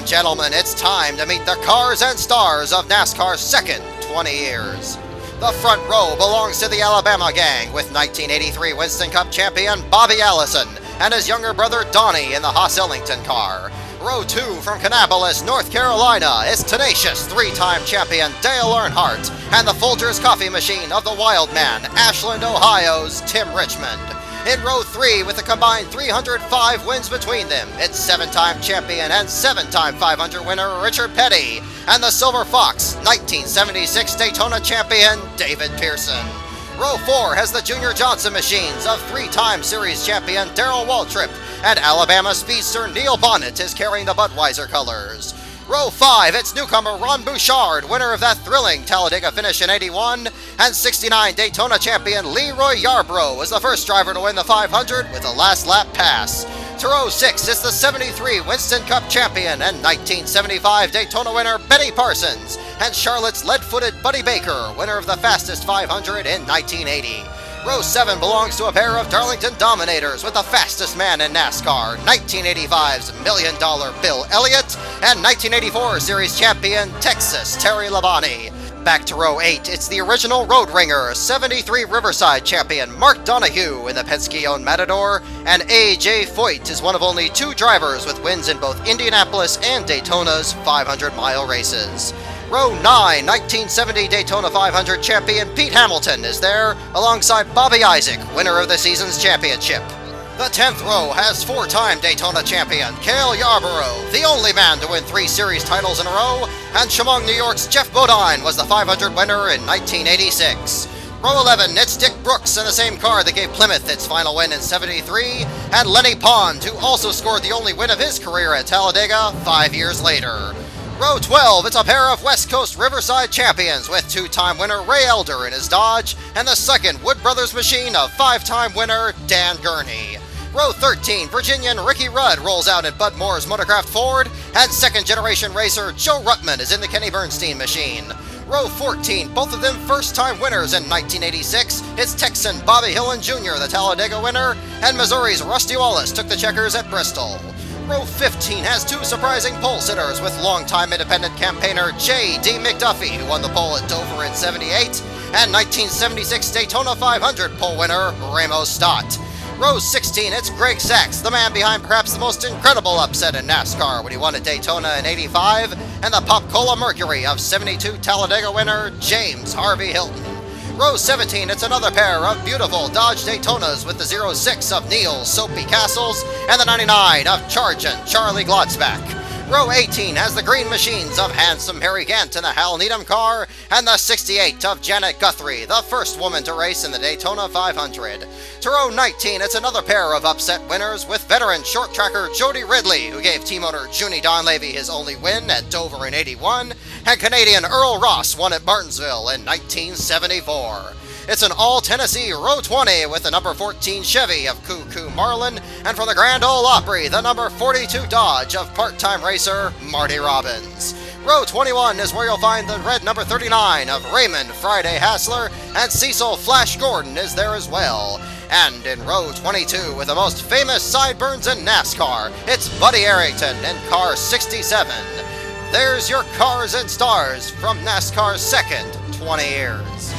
gentlemen, it's time to meet the cars and stars of NASCAR's second 20 years. The front row belongs to the Alabama gang, with 1983 Winston Cup champion Bobby Allison and his younger brother Donnie in the Haas-Ellington car. Row 2 from Kannapolis, North Carolina is tenacious three-time champion Dale Earnhardt and the Folgers coffee machine of the Wild Man, Ashland, Ohio's Tim Richmond. In row 3, with a combined 305 wins between them, it's seven-time champion and seven-time 500 winner Richard Petty, and the Silver Fox, 1976 Daytona champion David Pearson. Row 4 has the Junior Johnson machines of three-time series champion Darrell Waltrip, and Alabama speedster Neil Bonnet is carrying the Budweiser colors. Row 5, it's newcomer Ron Bouchard, winner of that thrilling Talladega finish in '81, and '69 Daytona champion Leroy Yarborough was the first driver to win the 500 with a last lap pass. To row 6, it's the '73 Winston Cup champion and 1975 Daytona winner Benny Parsons, and Charlotte's lead-footed Buddy Baker, winner of the fastest 500 in 1980. Row 7 belongs to a pair of Darlington Dominators with the fastest man in NASCAR, 1985's $1 Million Bill Elliott, and 1984 Series champion Texas Terry Labonte. Back to row 8, it's the original Road Ringer, '73 Riverside champion Mark Donohue in the Penske-owned Matador, and A.J. Foyt is one of only two drivers with wins in both Indianapolis and Daytona's 500-mile races. Row 9, 1970 Daytona 500 champion Pete Hamilton is there, alongside Bobby Isaac, winner of the season's championship. The 10th row has four-time Daytona champion Cale Yarborough, the only man to win 3 series titles in a row, and Chemung, New York's Jeff Bodine was the 500 winner in 1986. Row 11, it's Dick Brooks in the same car that gave Plymouth its final win in '73, and Lenny Pond, who also scored the only win of his career at Talladega 5 years later. Row 12, it's a pair of West Coast Riverside champions with two-time winner Ray Elder in his Dodge, and the second Wood Brothers machine of 5-time winner Dan Gurney. Row 13, Virginian Ricky Rudd rolls out in Bud Moore's Motorcraft Ford, and second-generation racer Joe Ruttman is in the Kenny Bernstein machine. Row 14, both of them first-time winners in 1986. It's Texan Bobby Hillin Jr., the Talladega winner, and Missouri's Rusty Wallace took the checkers at Bristol. Row 15 has two surprising pole sitters with longtime independent campaigner J.D. McDuffie, who won the pole at Dover in '78, and 1976 Daytona 500 pole winner Ramo Stott. Row 16, it's Greg Sachs, the man behind perhaps the most incredible upset in NASCAR when he won at Daytona in '85, and the Pop Cola Mercury of '72 Talladega winner James Harvey Hilton. Row 17, it's another pair of beautiful Dodge Daytonas with the 06 of Neil's Soapy Castles and the 99 of Chargent Charlie Glotzback. Row 18 has the green machines of handsome Harry Gant in the Hal Needham car, and the 68 of Janet Guthrie, the first woman to race in the Daytona 500. To row 19, it's another pair of upset winners with veteran short tracker Jody Ridley, who gave team owner Junie Donlavey his only win at Dover in '81, and Canadian Earl Ross won at Martinsville in 1974. It's an all-Tennessee row 20 with the number 14 Chevy of Coo Coo MARLIN, and from the Grand Ole Opry, the number 42 Dodge of part-time racer Marty Robbins. Row 21 is where you'll find the red number 39 of Raymond Friday Hassler, and Cecil Flash Gordon is there as well. And in row 22, with the most famous sideburns in NASCAR, it's Buddy Arrington in car 67. There's your cars and stars from NASCAR's second 20 years.